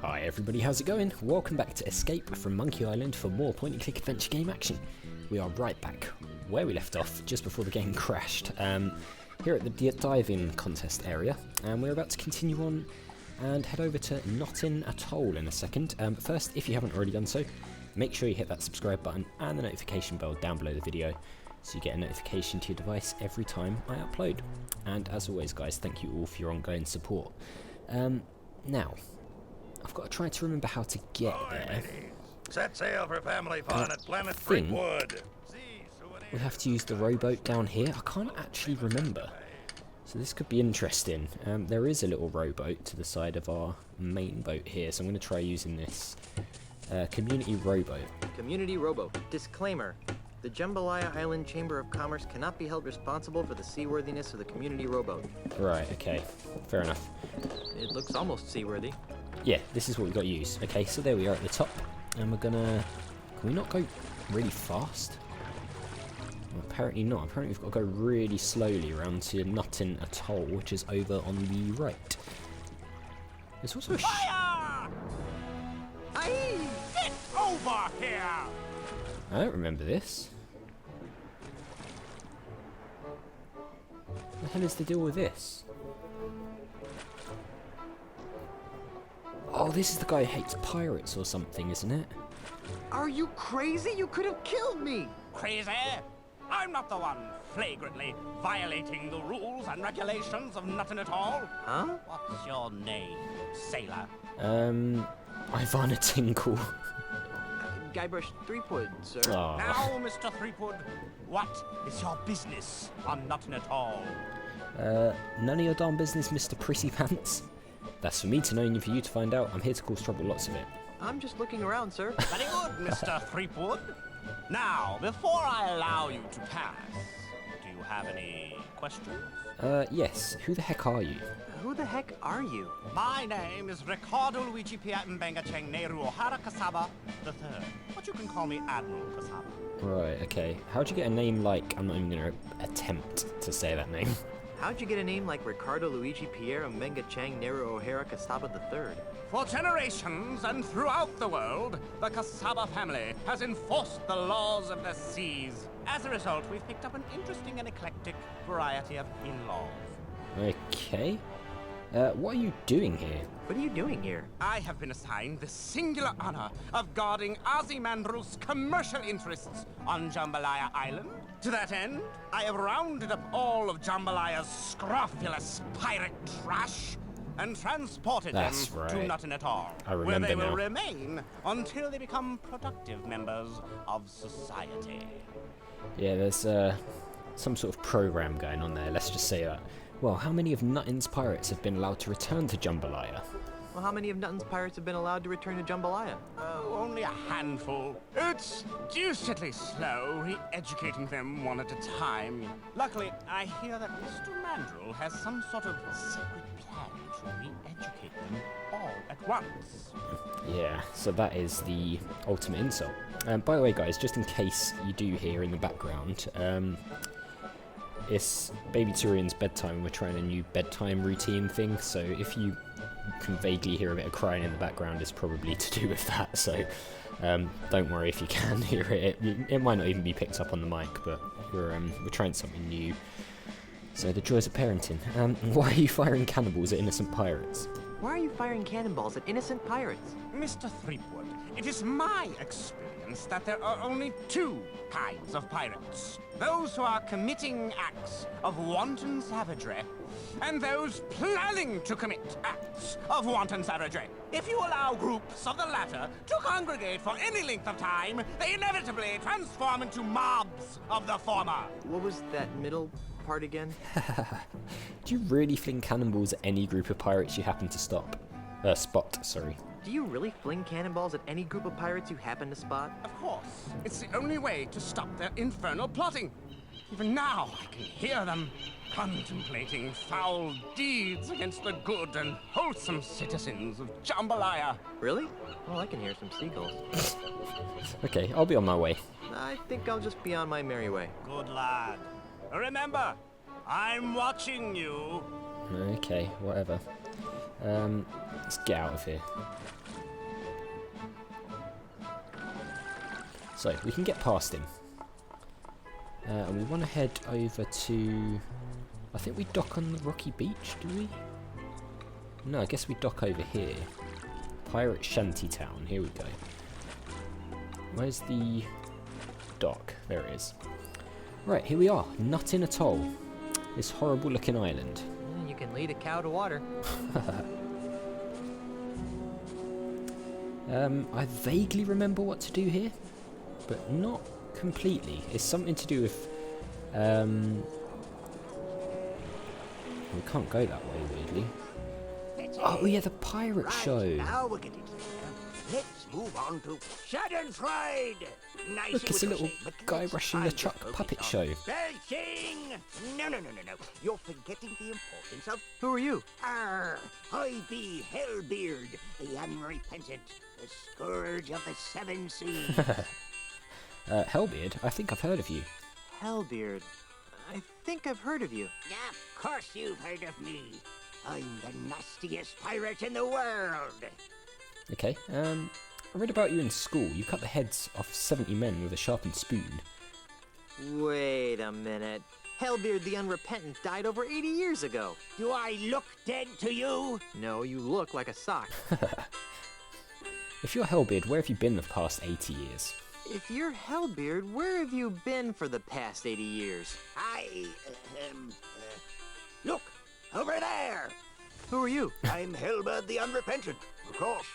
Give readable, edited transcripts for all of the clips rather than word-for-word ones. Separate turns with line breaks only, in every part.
Hi everybody, how's it going? Welcome back to Escape from Monkey Island for more point-and-click adventure game action. We are right back where we left off just before the game crashed, here at the diving contest area, and we're about to continue on and head over to Knuttin Atoll in a second. First, if you haven't already done so, make sure you hit that subscribe button and the notification bell down below the video so you get a notification to your device every time I upload. And as always guys, thank you all for your ongoing support. Now, I've got to try to remember how to get there.
Set sail for family fun at Planet Threepwood.
We have to use the rowboat down here. I can't actually remember, so this could be interesting. There is a little rowboat to the side of our main boat here, so I'm going to try using this community rowboat.
Community rowboat. Disclaimer. The Jambalaya Island Chamber of Commerce cannot be held responsible for the seaworthiness of the community rowboat.
Right, okay. Fair enough.
It looks almost seaworthy.
Yeah, this is what we've got to use. Okay, so there we are at the top, and we're gonna... Can we not go really fast? Well, apparently not. Apparently we've got to go really slowly around to Knuttin Atoll, which is over on the right. There's also a
Fire! Aye! Get over here!
I don't remember this. What the hell is the deal with this? Oh, this is the guy who hates pirates or something, isn't it?
Are you crazy? You could have killed me!
Crazy? I'm not the one flagrantly violating the rules and regulations of Knuttin Atoll.
Huh?
What's your name, sailor?
Ivana Tinkle.
Guybrush Threepwood, sir.
Oh.
Now, Mr. Threepwood, what is your business on Knuttin Atoll?
None of your darn business, Mr. Prissy Pants. That's for me to know and for you to find out. I'm here to cause trouble, lots of it.
I'm just looking around, sir.
Very good, Mr. Threepwood. Now, before I allow you to pass, do you have any questions?
Yes. Who the heck are you?
Who the heck are you?
My name is Ricardo Luigi Piatembenga Cheng Nehru Ohara Casaba III, but you can call me Admiral Casaba.
Right, okay. How'd you get a name like... I'm not even going to attempt to say that name.
How'd you get a name like Ricardo Luigi Pierre Mbenga Chang Nehru O'Hara Casaba III?
For generations and throughout the world, the Casaba family has enforced the laws of the seas. As a result, we've picked up an interesting and eclectic variety of in-laws.
Okay. What are you doing here?
What are you doing here?
I have been assigned the singular honor of guarding Ozzie Mandrill's commercial interests on Jambalaya Island. To that end, I have rounded up all of Jambalaya's scrofulous pirate trash and transported them to Knuttin Atoll, where they will remain until they become productive members of society.
Yeah, there's some sort of program going on there, let's just say that. Well, how many of Knuttin's pirates have been allowed to return to Jambalaya?
Well, how many of Knuttin's pirates have been allowed to return to Jambalaya?
Oh, only a handful. It's deucedly slow, re-educating them one at a time. Luckily, I hear that Mr. Mandrill has some sort of secret plan to re-educate them all at once.
Yeah, so that is the ultimate insult. By the way, guys, just in case you do hear in the background, it's Baby Turian's bedtime. We're trying a new bedtime routine thing, so if you can vaguely hear a bit of crying in the background, it's probably to do with that, so don't worry if you can hear it. It might not even be picked up on the mic, but we're trying something new. So the joys of parenting. Why are you firing cannonballs at innocent pirates?
Why are you firing cannonballs at innocent pirates?
Mr. Threepwood, it is my experience that there are only two kinds of pirates. Those who are committing acts of wanton savagery, and those planning to commit acts of wanton savagery. If you allow groups of the latter to congregate for any length of time, they inevitably transform into mobs of the former.
What was that middle part again?
Do you really fling cannonballs at any group of pirates you happen to spot?
Do you really fling cannonballs at any group of pirates you happen to spot?
Of course. It's the only way to stop their infernal plotting. Even now, I can hear them contemplating foul deeds against the good and wholesome citizens of Jambalaya.
Really? Well, I can hear some seagulls.
Okay, I'll be on my way.
I think I'll just be on my merry way.
Good lad. Remember, I'm watching you.
Okay, whatever. Let's get out of here. So, we can get past him. And we want to head over to... I think we dock on the rocky beach, do we? No, I guess we dock over here. Pirate Shantytown, here we go. Where's the dock? There it is. Right, here we are, Knuttin Atoll. This horrible looking island.
You can lead a cow to water.
I vaguely remember what to do here, but not completely. It's something to do with... we can't go that way, weirdly. Oh yeah, the pirate show.
Now we're getting let's move on to Schadenfreude. Nice.
Look, it's a little Guybrush and LeChuck puppet show.
Belching! No. You're forgetting the importance of...
Who are you?
I be Hellbeard, the unrepentant, the scourge of the seven seas.
Hellbeard, I think I've heard of you.
Hellbeard. I think I've heard of you.
Of course you've heard of me. I'm the nastiest pirate in the world.
Okay, I read about you in school. You cut the heads off 70 men with a sharpened spoon.
Wait a minute. Hellbeard the Unrepentant died over 80 years ago.
Do I look dead to you?
No, you look like a sock.
If you're Hellbeard, where have you been the past 80 years?
If you're Hellbeard, where have you been for the past 80 years?
Look, over there.
Who are you?
I'm Hellbeard the Unrepentant, of course.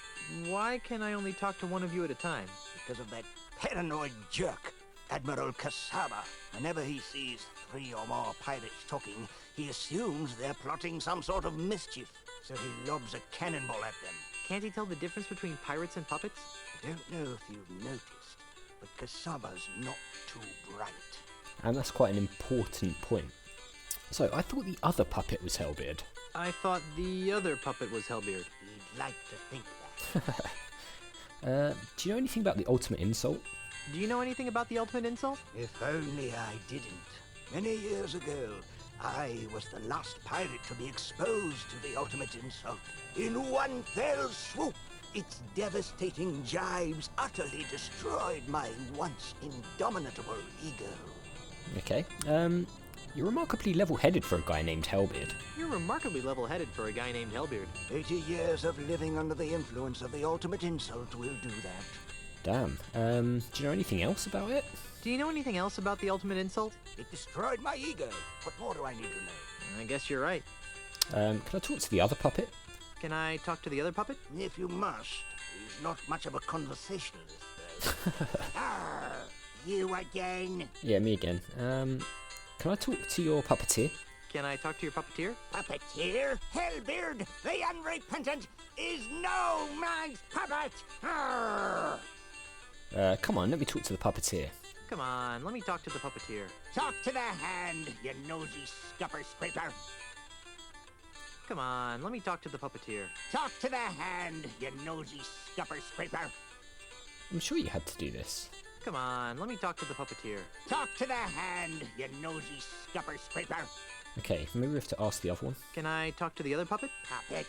Why can I only talk to one of you at a time?
Because of that paranoid jerk, Admiral Casaba. Whenever he sees 3 or more pirates talking, he assumes they're plotting some sort of mischief, so he lobs a cannonball at them.
Can't he tell the difference between pirates and puppets?
I don't know if you've noticed, but Casaba's not too bright.
And that's quite an important point. So, I thought the other puppet was Hellbeard.
I thought the other puppet was Hellbeard.
He'd like to think that.
Do you know anything about the ultimate insult?
Do you know anything about the ultimate insult?
If only I didn't. Many years ago, I was the last pirate to be exposed to the ultimate insult. In one fell swoop, its devastating jibes utterly destroyed my once indomitable ego.
Okay, you're remarkably level-headed for a guy named Hellbeard.
You're remarkably level-headed for a guy named Hellbeard.
80 years of living under the influence of the ultimate insult will do that.
Damn, do you know anything else about it?
Do you know anything else about the ultimate insult?
It destroyed my ego. What more do I need to know?
I guess you're right.
Can I talk to the other puppet?
Can I talk to the other puppet?
If you must. He's not much of a conversationalist, though. Arr, you again?
Yeah, me again. Can I talk to your puppeteer?
Can I talk to your puppeteer?
Puppeteer? Hellbeard, the Unrepentant, is no man's puppet! Arr!
Come on, let me talk to the puppeteer.
Come on, let me talk to the puppeteer.
Talk to the hand, you nosy scupper scraper.
Come on, let me talk to the puppeteer.
Talk to the hand, you nosy scupper scraper.
I'm sure you had to do this.
Come on, let me talk to the puppeteer.
Talk to the hand, you nosy scupper scraper.
Okay, maybe we have to ask the other one.
Can I talk to the other puppet?
Puppet?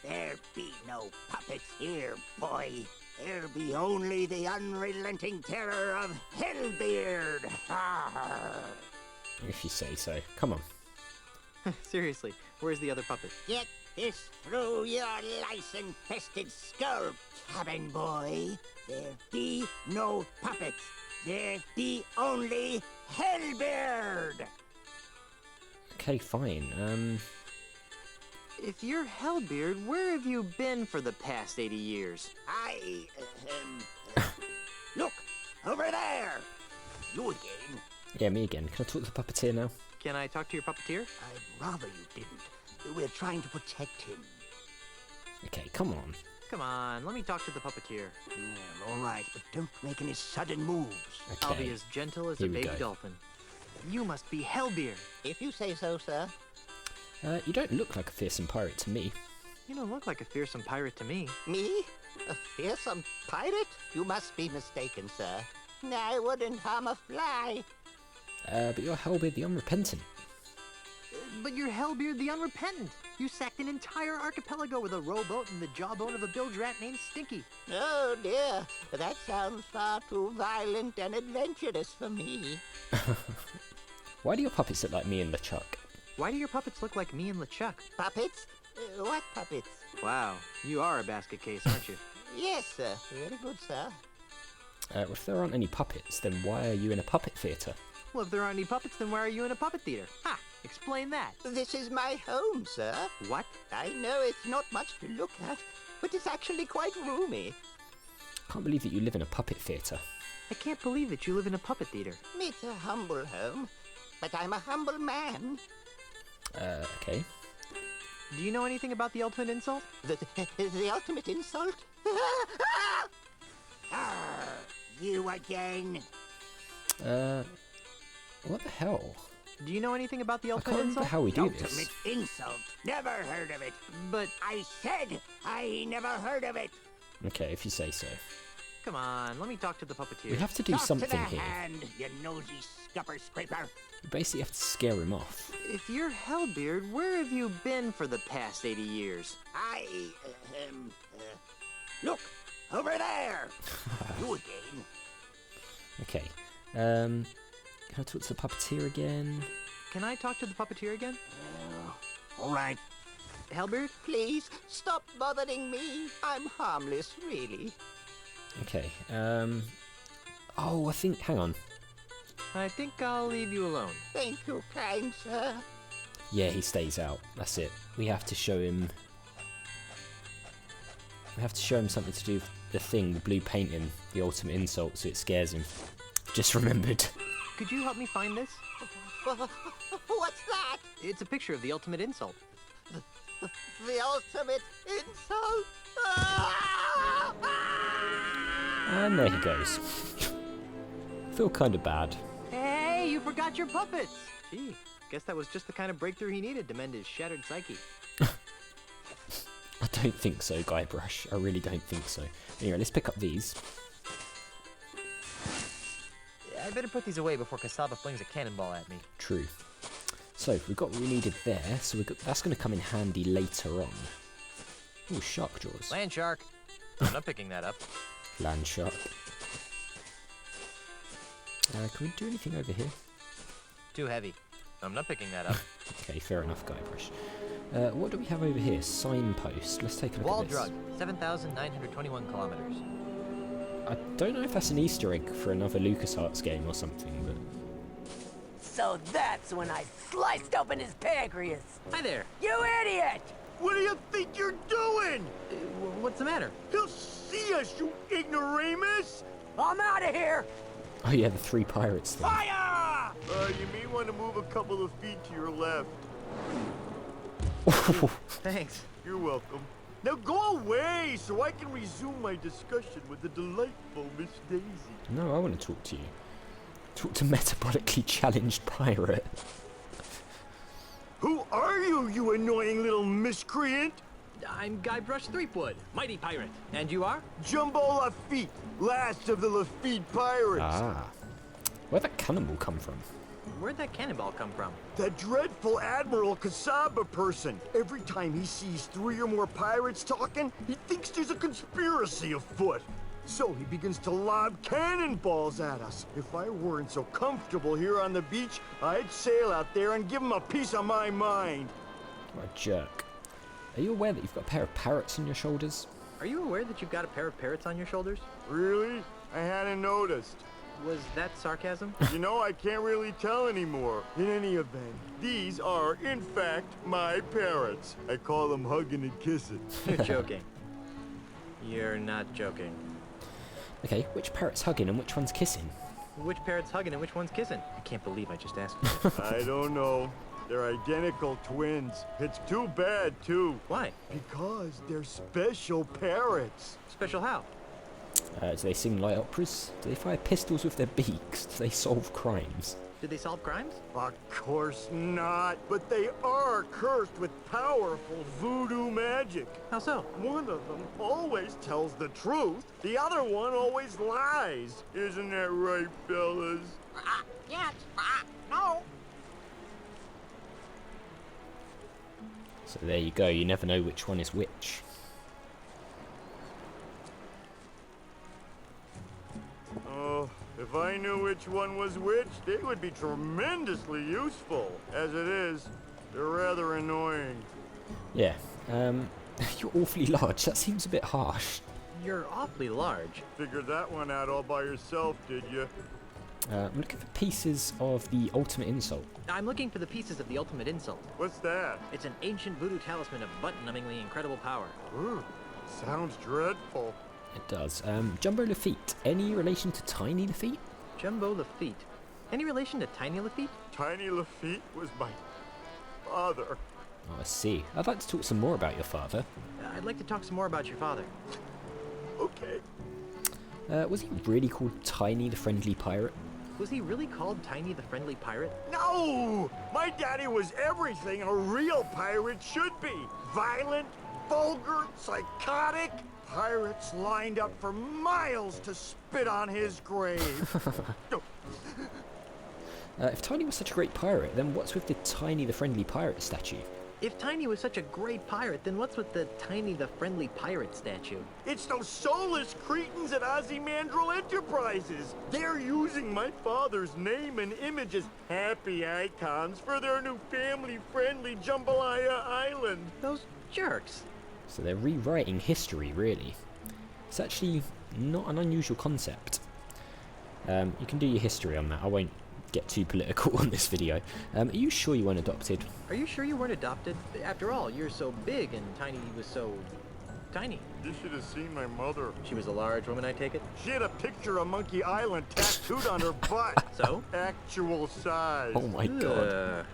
There be no puppets here, boy. There be only the unrelenting terror of Hellbeard. Arr!
If you say so. Come on.
Seriously, where's the other puppet?
Get this through your lice-infested skull, cabin boy. There be no puppets. There be only Hellbeard.
Okay, fine.
If you're Hellbeard, where have you been for the past 80 years?
Look, over there. You again.
Yeah, me again. Can I talk to the puppeteer now?
Can I talk to your puppeteer?
I'd rather you didn't. We're trying to protect him.
Okay, come on.
Come on, let me talk to the puppeteer.
Well, all right, but don't make any sudden moves.
Okay.
I'll be as gentle as a
Here we
baby
go.
dolphin. You must be Hellbeard.
If you say so, sir.
You don't look like a fearsome pirate to me.
You don't look like a fearsome pirate to me.
Me? A fearsome pirate? You must be mistaken, sir. I wouldn't harm a fly.
But you're Hellbeard the Unrepentant.
But you're Hellbeard the Unrepentant. You sacked an entire archipelago with a rowboat and the jawbone of a bilge rat named Stinky.
Oh dear, that sounds far too violent and adventurous for me.
Why do your puppets look like me and LeChuck?
Why do your puppets look like me and LeChuck?
Puppets? What puppets?
Wow, you are a basket case, aren't you?
Yes, sir. Very good, sir.
Well, if there aren't any puppets, then why are you in a puppet theatre?
Well, if there aren't any puppets, then why are you in a puppet theater? Ha! Explain that.
This is my home, sir.
What?
I know it's not much to look at, but it's actually quite roomy.
Can't believe that you live in a puppet theatre.
I can't believe that you live in a puppet theater.
It's a humble home, but I'm a humble man.
Okay.
Do you know anything about the ultimate insult?
The ultimate insult? You again.
What the hell?
Do you know anything about the
I
ultimate
can't remember
insult?
how we do
Ultimate
this.
insult. Never heard of it.
But,
I said I never heard of it.
Okay, if you say so.
come on, let me talk to the puppeteer.
We have to do
Talk to
something
the
here.
hand, you nosy scupper scraper.
We basically have to scare him off.
If you're Hellbeard, where have you been for the past 80 years?
Look, over there. You again.
Okay. Can I talk to the puppeteer again?
Can I talk to the puppeteer again?
All right.
Hellbeard?
Please, stop bothering me. I'm harmless, really.
Okay. Oh, I think. Hang on.
I think I'll leave you alone.
Thank you, kind sir.
Yeah, he stays out. That's it. We have to show him. We have to show him something to do with the thing, the blue painting, the ultimate insult, so it scares him. Just remembered.
Could you help me find this?
What's that?
It's a picture of the ultimate insult.
The ultimate insult?
And there he goes. Feel kind of bad.
Hey, you forgot your puppets! Gee, guess that was just the kind of breakthrough he needed to mend his shattered psyche.
I don't think so, Guybrush. I really don't think so. Anyway, let's pick up these.
I better put these away before Casaba flings a cannonball at me.
True. So, we've got what we needed there, so that's going to come in handy later on. Ooh, shark jaws.
Land shark! I'm not picking that up.
Land shark. Can we do anything over here?
Too heavy. I'm not picking that up.
Okay, fair enough, Guybrush. What do we have over here? Signpost. Let's take a look
Wall
at this.
drug, 7,921 kilometers.
I don't know if that's an Easter egg for another LucasArts game or something, but...
So that's when I sliced open his pancreas.
Hi there!
You idiot!
What do you think you're doing?
What's the matter?
He'll see us, you ignoramus!
I'm out of here!
Oh yeah, the three pirates thing.
Fire! You may want to move a couple of feet to your left.
Thanks.
You're welcome. Now go away so I can resume my discussion with the delightful Miss Daisy.
No, I want to talk to you. Talk to metabolically challenged pirate.
Who are you, you annoying little miscreant?
I'm Guybrush Threepwood, mighty pirate. And you are?
Jumbeaux LaFeet, last of the Lefit pirates.
Ah. Where'd that cannonball come from?
Where'd that cannonball come from?
That dreadful Admiral Casaba person. Every time he sees 3 or more pirates talking, he thinks there's a conspiracy afoot. So he begins to lob cannonballs at us. If I weren't so comfortable here on the beach, I'd sail out there and give him a piece of my mind.
What a jerk. Are you aware that you've got a pair of parrots on your shoulders?
Are you aware that you've got a pair of parrots on your shoulders?
Really? I hadn't noticed.
Was that sarcasm?
You know, I can't really tell anymore. In any event, these are, in fact, my parrots. I call them hugging and kissing.
You're joking. You're not joking.
Okay, which parrot's hugging and which one's kissing?
Which parrot's hugging and which one's kissing? I can't believe I just asked you.
I don't know. They're identical twins. It's too bad, too.
Why?
Because they're special parrots.
Special how?
Do they sing light operas? Do they fire pistols with their beaks? Do they solve crimes?
Did they solve crimes?
Of course not. But they are cursed with powerful voodoo magic.
How so?
One of them always tells the truth. The other one always lies. Isn't that right, fellas?
Yes. No.
So there you go, you never know which one is which.
Oh, if I knew which one was which, they would be tremendously useful. As it is, they're rather annoying.
Yeah, you're awfully large, that seems a bit harsh.
You're awfully large.
Figured that one out all by yourself, did you?
I'm looking for pieces of the ultimate insult.
I'm looking for the pieces of the ultimate insult.
What's that?
It's an ancient voodoo talisman of butt-numbingly incredible power.
Ooh, sounds dreadful.
It does. Jumbeaux LaFeet, any relation to Tiny LeFeet?
Jumbeaux LaFeet. Any relation to Tiny LeFeet?
Tiny LeFeet was my father.
Oh, I see. I'd like to talk some more about your father.
I'd like to talk some more about your father.
Okay.
Was he really called Tiny the Friendly Pirate?
Was he really called Tiny the Friendly Pirate?
No! My daddy was everything a real pirate should be. Violent, vulgar, psychotic. Pirates lined up for miles to spit on his grave.
If Tiny was such a great pirate, then what's with the Tiny the Friendly Pirate statue?
If Tiny was such a great pirate, then what's with the Tiny the Friendly Pirate statue?
It's those soulless cretins at Ozzie Mandrill Enterprises. They're using my father's name and image as happy icons for their new family-friendly Jambalaya Island.
Those jerks.
So they're rewriting history, really. It's actually not an unusual concept. You can do your history on that. I won't get too political on this video. Are you sure you weren't adopted?
Are you sure you weren't adopted? After all, you're so big and Tiny was so tiny.
You should have seen my mother.
She was a large woman, I take it?
She had a picture of Monkey Island tattooed on her butt.
So?
Actual size.
Oh my god.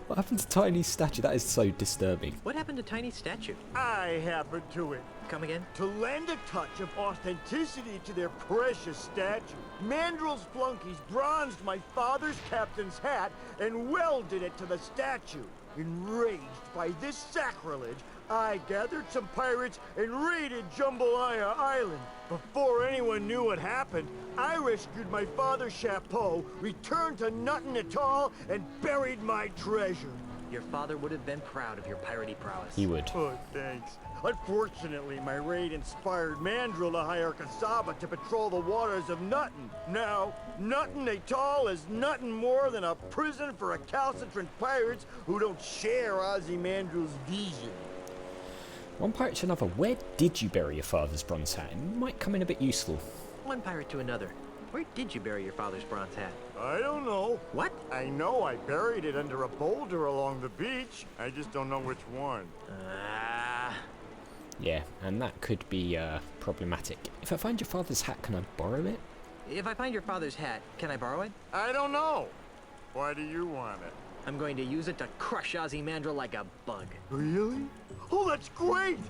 What happened to Tiny's statue? That is so disturbing.
What happened to Tiny's statue?
I happened to it.
Come again?
To lend a touch of authenticity to their precious statue, Mandrill's flunkies bronzed my father's captain's hat and welded it to the statue. Enraged by this sacrilege, I gathered some pirates and raided Jambalaya Island. Before anyone knew what happened, I rescued my father's chapeau, returned to Knuttin Atoll, and buried my treasure.
Your father would have been proud of your piratey prowess.
He would.
Oh, thanks. Unfortunately, my raid inspired Mandrill to hire Casaba to patrol the waters of Nutton. Now, Knuttin Atoll is nothing more than a prison for recalcitrant pirates who don't share Ozzie Mandrill's vision.
One pirate to another, where did you bury your father's bronze hat? It might come in a bit useful.
One pirate to another. Where did you bury your father's bronze hat?
I don't know.
What?
I know I buried it under a boulder along the beach. I just don't know which one.
Yeah, and that could be problematic. If I find your father's hat, can I borrow it?
If I find your father's hat, can I borrow it?
I don't know. Why do you want it?
I'm going to use it to crush Ozzie Mandrill like a bug.
Really? Oh, that's great!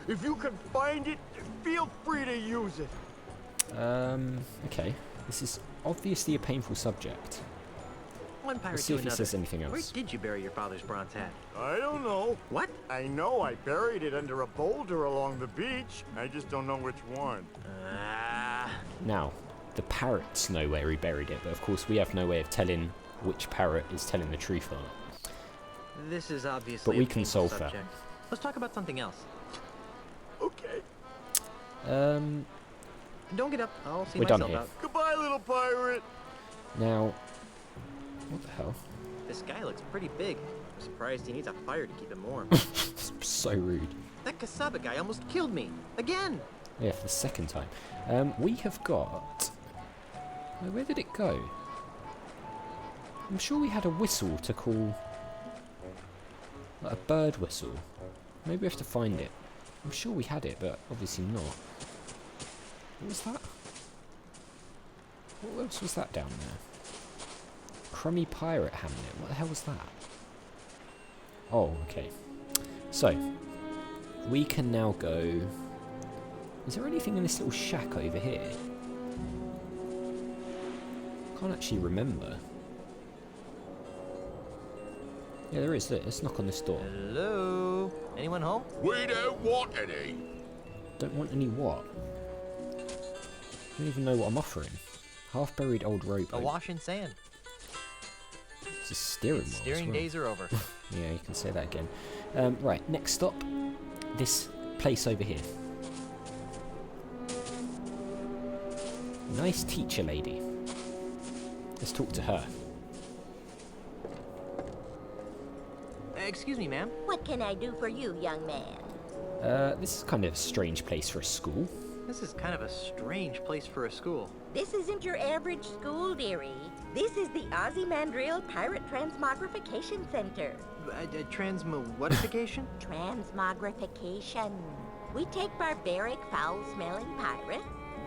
If you can find it, feel free to use it.
Okay. This is obviously a painful subject.
One pirate
Let's see
to
if it
another.
says anything else.
Where did you bury your father's bronze hat?
I don't know.
What?
I know I buried it under a boulder along the beach. I just don't know which one.
Now, the parrots know where he buried it, but of course we have no way of telling which parrot is telling the truth on it.
This is obviously
But we
a
can
painful
solve that.
subject. Let's talk about something else.
Okay.
Don't get up. I'll see
We're done
myself
here.
out.
Goodbye, little pirate.
Now, what the hell?
This guy looks pretty big. I'm surprised he needs a fire to keep him warm.
So rude.
That Casaba guy almost killed me. Again!
Yeah, for the second time. We have got... Where did it go? I'm sure we had a whistle to call... like a bird whistle. Maybe we have to find it. I'm sure we had it, but obviously not. What was that? What else was that down there? Crummy Pirate Hamlet. What the hell was that? Oh, okay. So, we can now go... Is there anything in this little shack over here? Can't actually remember. Yeah, there is. Look, let's knock on this door.
Hello? Anyone home?
We don't want any.
Don't want any what? I don't even know what I'm offering. Half-buried old rowboat.
Awash in sand.
It's a steering wheel.
Steering
as well.
days are over.
Yeah, you can say that again. Right, next stop, this place over here. Nice teacher lady. Let's talk to her.
Excuse me, ma'am.
What can I do for you, young man?
This is kind of a strange place for a school.
This is kind of a strange place for a school.
This isn't your average school, dearie. This is the Ozzie Mandrill Pirate Transmogrification Center.
Transmogrification?
Transmogrification. We take barbaric, foul-smelling pirates,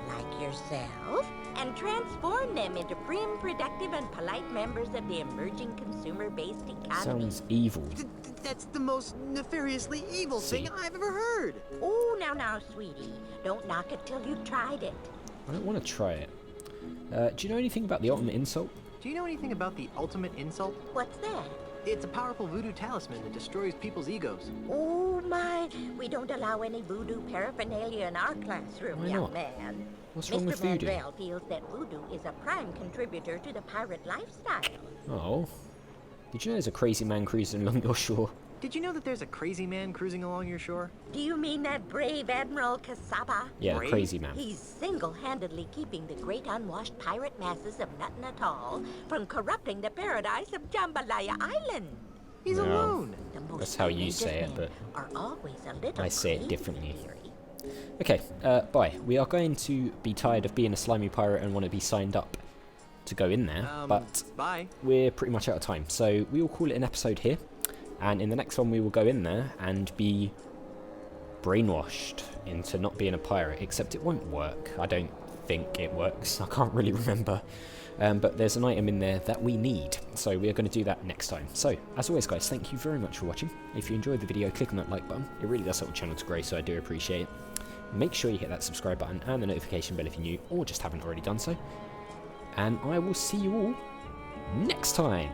like yourself, and transform them into prim, productive, and polite members of the emerging consumer-based economy.
Sounds evil.
That's the most nefariously evil
See.
thing I've ever heard.
Oh, now, sweetie. Don't knock it till you've tried it.
I don't want to try it. Do you know anything about the ultimate insult?
Do you know anything about the ultimate insult?
What's that?
It's a powerful voodoo talisman that destroys people's egos.
Oh, my. We don't allow any voodoo paraphernalia in our classroom,
Why
young
not?
man.
What's wrong
Mr.
with voodoo?
Mandrill feels that voodoo is a prime contributor to the pirate lifestyle.
Oh. Did you know there's a crazy man cruising along your shore?
Did you know that there's a crazy man cruising along your shore?
Do you mean that brave Admiral Casaba?
Yeah, the
Brave?
crazy man.
He's single-handedly keeping the great unwashed pirate masses of Knuttin Atoll from corrupting the paradise of Jambalaya Island.
He's
No.
alone.
The most
That's how you
brilliant
say it,
men
but
are always a little
I say it
crazy,
differently.
dearie.
Okay, bye. We are going to be tired of being a slimy pirate and want to be signed up to go in there, but
Bye.
we're pretty much out of time. So we will call it an episode here, and in the next one we will go in there and be brainwashed into not being a pirate, except it won't work. I don't think it works. I can't really remember. But there's an item in there that we need, so we are going to do that next time. So, as always guys, thank you very much for watching. If you enjoyed the video, click on that like button. It really does help the channel to grow, so I do appreciate it. Make sure you hit that subscribe button and the notification bell if you're new, or just haven't already done so. And I will see you all next time.